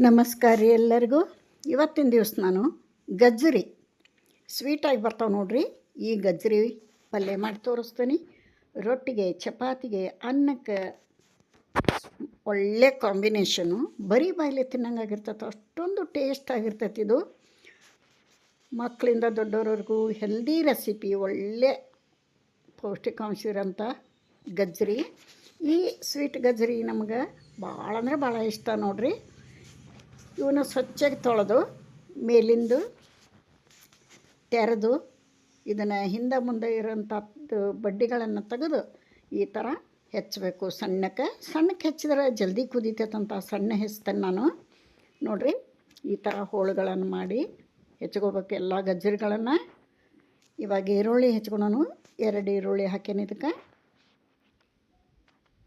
ನಮಸ್ಕಾರ ರೀ ಎಲ್ಲರಿಗೂ. ಇವತ್ತಿನ ದಿವಸ ನಾನು ಗಜ್ಜರಿ ಸ್ವೀಟಾಗಿ ಬರ್ತಾವೆ ನೋಡ್ರಿ. ಈ ಗಜ್ಜರಿ ಪಲ್ಯ ಮಾಡಿ ತೋರಿಸ್ತೀನಿ. ರೊಟ್ಟಿಗೆ, ಚಪಾತಿಗೆ, ಅನ್ನಕ್ಕೆ ಒಳ್ಳೆ ಕಾಂಬಿನೇಷನು. ಬರೀ ಬಾಯಿಲೆ ತಿನ್ನಂಗಾಗಿರ್ತೈತೆ, ಅಷ್ಟೊಂದು ಟೇಸ್ಟ್ ಆಗಿರ್ತೈತೆ ಇದು. ಮಕ್ಕಳಿಂದ ದೊಡ್ಡವ್ರವ್ರಿಗೂ ಹೆಲ್ದಿ ರೆಸಿಪಿ, ಒಳ್ಳೆ ಪೌಷ್ಟಿಕಾಂಶ ಇರೋಂಥ ಗಜ್ಜರಿ. ಈ ಸ್ವೀಟ್ ಗಜ್ಜರಿ ನಮ್ಗೆ ಭಾಳ ಅಂದರೆ ಭಾಳ ಇಷ್ಟ ನೋಡ್ರಿ. ಇವನ್ನ ಸ್ವಚ್ಛಾಗಿ ತೊಳೆದು ಮೇಲಿಂದು ತೆರೆದು ಇದನ್ನು ಹಿಂದೆ ಮುಂದೆ ಇರೋಂಥದ್ದು ಬಡ್ಡಿಗಳನ್ನು ತೆಗೆದು ಈ ಥರ ಹೆಚ್ಚಬೇಕು. ಸಣ್ಣಕ್ಕೆ ಹೆಚ್ಚಿದ್ರೆ ಜಲ್ದಿ ಕುದೀತೈತಂತ ಸಣ್ಣ ಹೆಚ್ಚಿತೇನೆ ನಾನು. ನೋಡಿರಿ, ಈ ಥರ ಹೋಳುಗಳನ್ನು ಮಾಡಿ ಹೆಚ್ಕೋಬೇಕು ಎಲ್ಲ ಗಜ್ಜರಿಗಳನ್ನು. ಇವಾಗ ಈರುಳ್ಳಿ ಹೆಚ್ಕೊಳೋನು. 2 ಈರುಳ್ಳಿ ಹಾಕೇನಿ ಇದಕ್ಕೆ.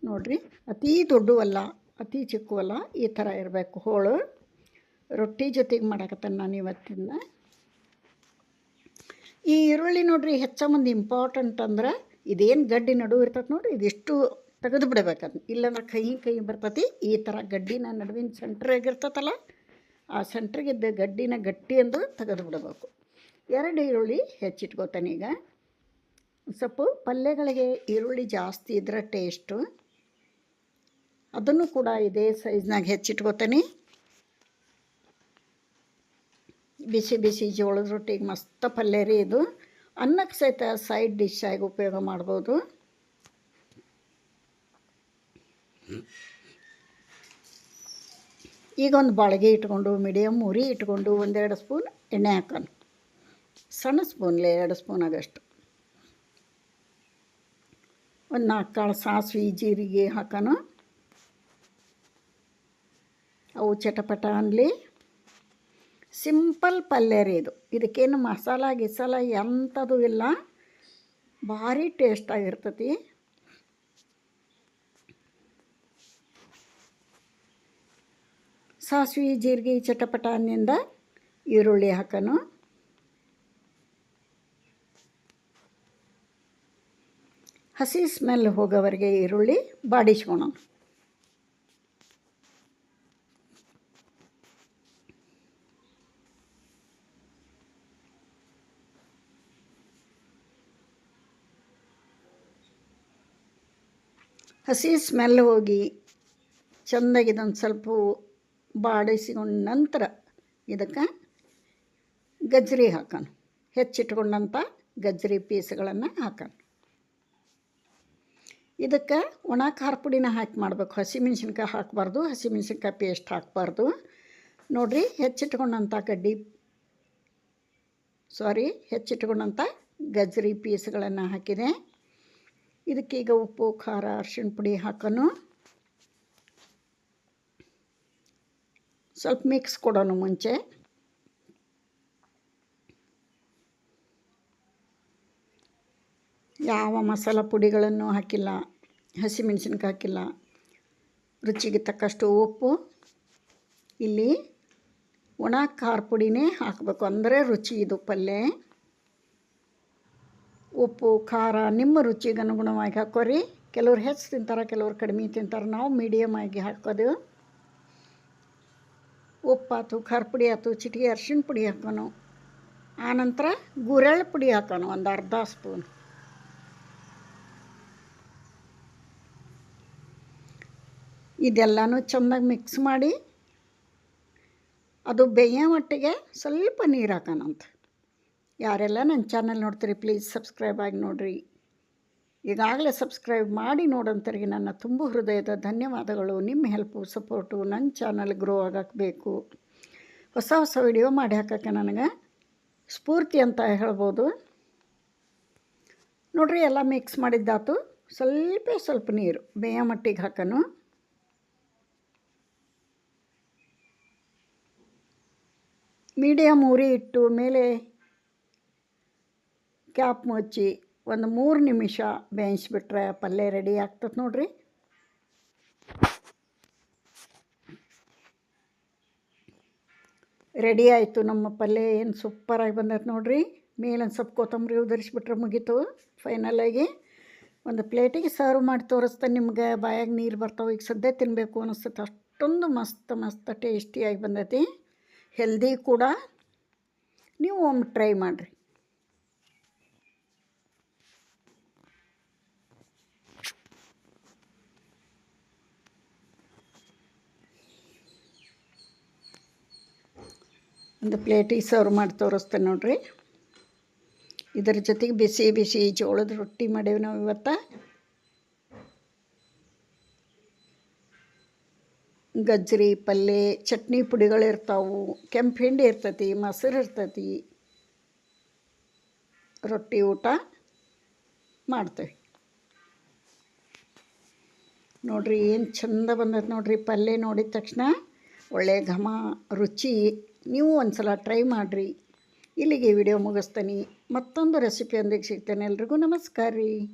ನೋಡಿರಿ, ಅತೀ ದೊಡ್ಡವಲ್ಲ ಅತಿ ಚಿಕ್ಕವಲ್ಲ, ಈ ಥರ ಇರಬೇಕು ಹೋಳು. ರೊಟ್ಟಿ ಜೊತೆಗೆ ಮಾಡಕತ್ತೇನೆ ನಾನು ಇವತ್ತಿನ. ಈ ಈರುಳ್ಳಿ ನೋಡಿರಿ ಹೆಚ್ಚ ಮಂದಿ ಇಂಪಾರ್ಟೆಂಟ್ ಅಂದ್ರೆ ಇದೇನು ಗಡ್ಡಿ ನಡುವೆ ಇರ್ತದೆ ನೋಡಿರಿ, ಇದಿಷ್ಟು ತೆಗೆದು ಬಿಡಬೇಕಂತ. ಇಲ್ಲಾಂದ್ರೆ ಕೈ ಬರ್ತೈತಿ. ಈ ಥರ ಗಡ್ಡಿನ ನಡುವಿನ ಸೆಂಟ್ರಾಗಿರ್ತೈತಲ್ಲ, ಆ ಸೆಂಟ್ರಿಗಿದ್ದ ಗಡ್ಡಿನ ಗಟ್ಟಿ ಎಂದು ತೆಗೆದು ಬಿಡಬೇಕು. 2 ಈರುಳ್ಳಿ ಹೆಚ್ಚಿಟ್ಕೋತಾನೆ. ಈಗ ಸ್ವಲ್ಪ ಪಲ್ಯಗಳಿಗೆ ಈರುಳ್ಳಿ ಜಾಸ್ತಿ ಇದ್ರೆ ಟೇಸ್ಟು. ಅದನ್ನು ಕೂಡ ಇದೇ ಸೈಜ್ನಾಗ ಹೆಚ್ಚಿಟ್ಕೋತಾನೆ. ಬಿಸಿ ಬಿಸಿ ಜೋಳದ ರೊಟ್ಟಿಗೆ ಮಸ್ತ್ ಪಲ್ಯ ರೀ ಇದು. ಅನ್ನಕ್ಕೆ ಸಹಿತ ಸೈಡ್ ಡಿಶ್ ಆಗಿ ಉಪಯೋಗ ಮಾಡ್ಬೋದು. ಈಗ ಒಂದು ಬಾಳಿಗೆ ಇಟ್ಕೊಂಡು ಮೀಡಿಯಮ್ ಉರಿ ಇಟ್ಕೊಂಡು 1-2 ಸ್ಪೂನ್ ಎಣ್ಣೆ ಹಾಕೋಣ. ಸಣ್ಣ ಸ್ಪೂನ್ಲೆ 2 ಸ್ಪೂನ್ ಆಗಷ್ಟು. ಒಂದು 4 ಕಾಳು ಸಾಸಿವೆ ಜೀರಿಗೆ ಹಾಕೋಣ. ಅವು ಚಟಪಟ ಅನ್ನಲಿ. ಸಿಂಪಲ್ ಪಲ್ಯ ರೀ ಇದು. ಇದಕ್ಕೇನು ಮಸಾಲ ಗಿಸಾಲ ಎಂಥದ್ದು ಇಲ್ಲ, ಭಾರಿ ಟೇಸ್ಟಾಗಿರ್ತೈತಿ. ಸಾಸಿವೆ ಜೀರಿಗೆ ಚಟಪಟ ಅನ್ನಿಂದ ಈರುಳ್ಳಿ ಹಾಕೋಣ. ಹಸಿ ಸ್ಮೆಲ್ ಹೋಗೋವರೆಗೆ ಈರುಳ್ಳಿ ಬಾಡಿಸ್ಕೊಳೋಣ. ಹಸಿ ಸ್ಮೆಲ್ ಹೋಗಿ ಚೆಂದಾಗಿ ಇದೊಂದು ಸ್ವಲ್ಪ ಬಾಡಿಸಿಕೊಂಡ ನಂತರ ಇದಕ್ಕೆ ಗಜ್ಜರಿ ಹಾಕೋಣ. ಹೆಚ್ಚಿಟ್ಕೊಂಡಂಥ ಗಜ್ಜರಿ ಪೀಸ್ಗಳನ್ನು ಹಾಕೋಣ. ಇದಕ್ಕೆ ಒಣ ಖಾರ ಪುಡಿನ ಹಾಕಿ ಮಾಡಬೇಕು. ಹಸಿಮೆಣ್ಸಿನ್ಕಾಯಿ ಹಾಕಬಾರ್ದು, ಹಸಿಮೆಣ್ಸಿನ್ಕಾಯಿ ಪೇಸ್ಟ್ ಹಾಕಬಾರ್ದು. ನೋಡಿರಿ, ಹೆಚ್ಚಿಟ್ಕೊಂಡಂಥ ಗಜ್ಜರಿ ಪೀಸ್ಗಳನ್ನು ಹಾಕಿದೆ. ಇದಕ್ಕೀಗ ಉಪ್ಪು, ಖಾರ, ಅರಿಶಿಣ ಪುಡಿ ಹಾಕೋಣ. ಸ್ವಲ್ಪ ಮಿಕ್ಸ್ ಕೊಡೋಣ ಮುಂಚೆ. ಯಾವ ಮಸಾಲ ಪುಡಿಗಳನ್ನು ಹಾಕಿಲ್ಲ, ಹಸಿಮೆಣ್ಸಿನ್ಕಾಯಿ ಹಾಕಿಲ್ಲ. ರುಚಿಗೆ ತಕ್ಕಷ್ಟು ಉಪ್ಪು. ಇಲ್ಲಿ ಒಣ ಖಾರ ಪುಡಿನೇ ಹಾಕಬೇಕು, ಅಂದರೆ ರುಚಿ ಇದು ಪಲ್ಯ. ಉಪ್ಪು ಖಾರ ನಿಮ್ಮ ರುಚಿಗೆ ಅನುಗುಣವಾಗಿ ಹಾಕೋರಿ. ಕೆಲವ್ರು ಹೆಚ್ಚು ತಿಂತಾರೆ, ಕೆಲವ್ರು ಕಡಿಮೆ ತಿಂತಾರೆ. ನಾವು ಮೀಡಿಯಮ್ ಆಗಿ ಹಾಕೋದು. ಉಪ್ಪಾತು, ಖಾರ ಪುಡಿ ಆಯ್ತು, ಚಿಟಿಕೆ ಅರಿಶಿಣ ಪುಡಿ ಹಾಕೋಣ. ಆನಂತರ ಗುರೆಳ್ಳು ಪುಡಿ ಹಾಕೋಣ, ಒಂದು ಅರ್ಧ ಸ್ಪೂನ್. ಇದೆಲ್ಲನೂ ಚೆನ್ನಾಗಿ ಮಿಕ್ಸ್ ಮಾಡಿ ಅದು ಬೇಯೋ ಮಟ್ಟಿಗೆ ಸ್ವಲ್ಪ ನೀರು ಹಾಕೋಣಂತ. ಯಾರೆಲ್ಲ ನನ್ನ ಚಾನಲ್ ನೋಡ್ತೀರಿ ಪ್ಲೀಸ್ ಸಬ್ಸ್ಕ್ರೈಬ್ ಆಗಿ ನೋಡಿರಿ. ಈಗಾಗಲೇ ಸಬ್ಸ್ಕ್ರೈಬ್ ಮಾಡಿ ನೋಡೋಂಥವ್ರಿಗೆ ನನ್ನ ತುಂಬ ಹೃದಯದ ಧನ್ಯವಾದಗಳು. ನಿಮ್ಮ ಹೆಲ್ಪು ಸಪೋರ್ಟು ನನ್ನ ಚಾನಲ್ ಗ್ರೋ ಆಗಬೇಕು. ಹೊಸ ವಿಡಿಯೋ ಮಾಡಿ ಹಾಕೋಕ್ಕೆ ನನಗೆ ಸ್ಫೂರ್ತಿ ಅಂತ ಹೇಳ್ಬೋದು. ನೋಡಿರಿ, ಎಲ್ಲ ಮಿಕ್ಸ್ ಮಾಡಿದ್ದಾತು. ಸ್ವಲ್ಪ ನೀರು ಬೇಯ ಮಟ್ಟಿಗೆ ಹಾಕೋಣ. ಮೀಡಿಯಮ್ ಉರಿ ಇಟ್ಟು ಮೇಲೆ ಕ್ಯಾಪ್ ಮುಚ್ಚಿ ಒಂದು 3 ನಿಮಿಷ ಬೇಯಿಸ್ಬಿಟ್ರೆ ಪಲ್ಯ ರೆಡಿ ಆಗ್ತದೆ ನೋಡಿರಿ. ರೆಡಿ ಆಯಿತು ನಮ್ಮ ಪಲ್ಯ. ಏನು ಸೂಪರಾಗಿ ಬಂದೈತೆ ನೋಡಿರಿ. ಮೇಲೊಂದು ಸ್ವಲ್ಪ ಕೊತ್ತಂಬರಿ ಉದುರಿಸ್ಬಿಟ್ರೆ ಮುಗೀತು. ಫೈನಲಾಗಿ ಒಂದು ಪ್ಲೇಟಿಗೆ ಸರ್ವ್ ಮಾಡಿ ತೋರಿಸ್ತೇನೆ ನಿಮ್ಗೆ. ಬಾಯಾಗ ನೀರು ಬರ್ತಾವೆ. ಈಗ ಸದ್ಯ ತಿನ್ನಬೇಕು ಅನ್ನಿಸ್ತೈತೆ, ಅಷ್ಟು ಅಷ್ಟೊಂದು ಮಸ್ತ್ ಟೇಸ್ಟಿಯಾಗಿ ಬಂದೈತಿ. ಹೆಲ್ದಿ ಕೂಡ. ನೀವು ಒಮ್ಮೆ ಟ್ರೈ ಮಾಡಿರಿ. ಒಂದು ಪ್ಲೇಟಿಗೆ ಸರ್ವ್ ಮಾಡಿ ತೋರಿಸ್ತೇನೆ ನೋಡಿರಿ. ಇದರ ಜೊತೆಗೆ ಬಿಸಿ ಬಿಸಿ ಜೋಳದ ರೊಟ್ಟಿ ಮಾಡೇವಿ ನಾವು ಇವತ್ತು. ಗಜ್ಜರಿ ಪಲ್ಯ, ಚಟ್ನಿ ಪುಡಿಗಳಿರ್ತಾವೆ, ಕೆಂಪು ಹಿಂಡಿ ಇರ್ತೈತಿ, ಮೊಸರು ಇರ್ತೈತಿ. ರೊಟ್ಟಿ ಊಟ ಮಾಡ್ತೇವೆ ನೋಡಿರಿ. ಏನು ಚಂದ ಬಂದೈತೆ ನೋಡಿರಿ. ಪಲ್ಯ ನೋಡಿದ ತಕ್ಷಣ ಒಳ್ಳೆಯ ಘಮ ರುಚಿ. ನೀವು ಒಂದು ಸಲ ಟ್ರೈ ಮಾಡಿರಿ. ಇಲ್ಲಿಗೆ ವಿಡಿಯೋ ಮುಗಿಸ್ತೇನೆ. ಮತ್ತೊಂದು ರೆಸಿಪಿಯೊಂದಿಗೆ ಸಿಗ್ತೇನೆ. ಎಲ್ರಿಗೂ ನಮಸ್ಕಾರ ರೀ.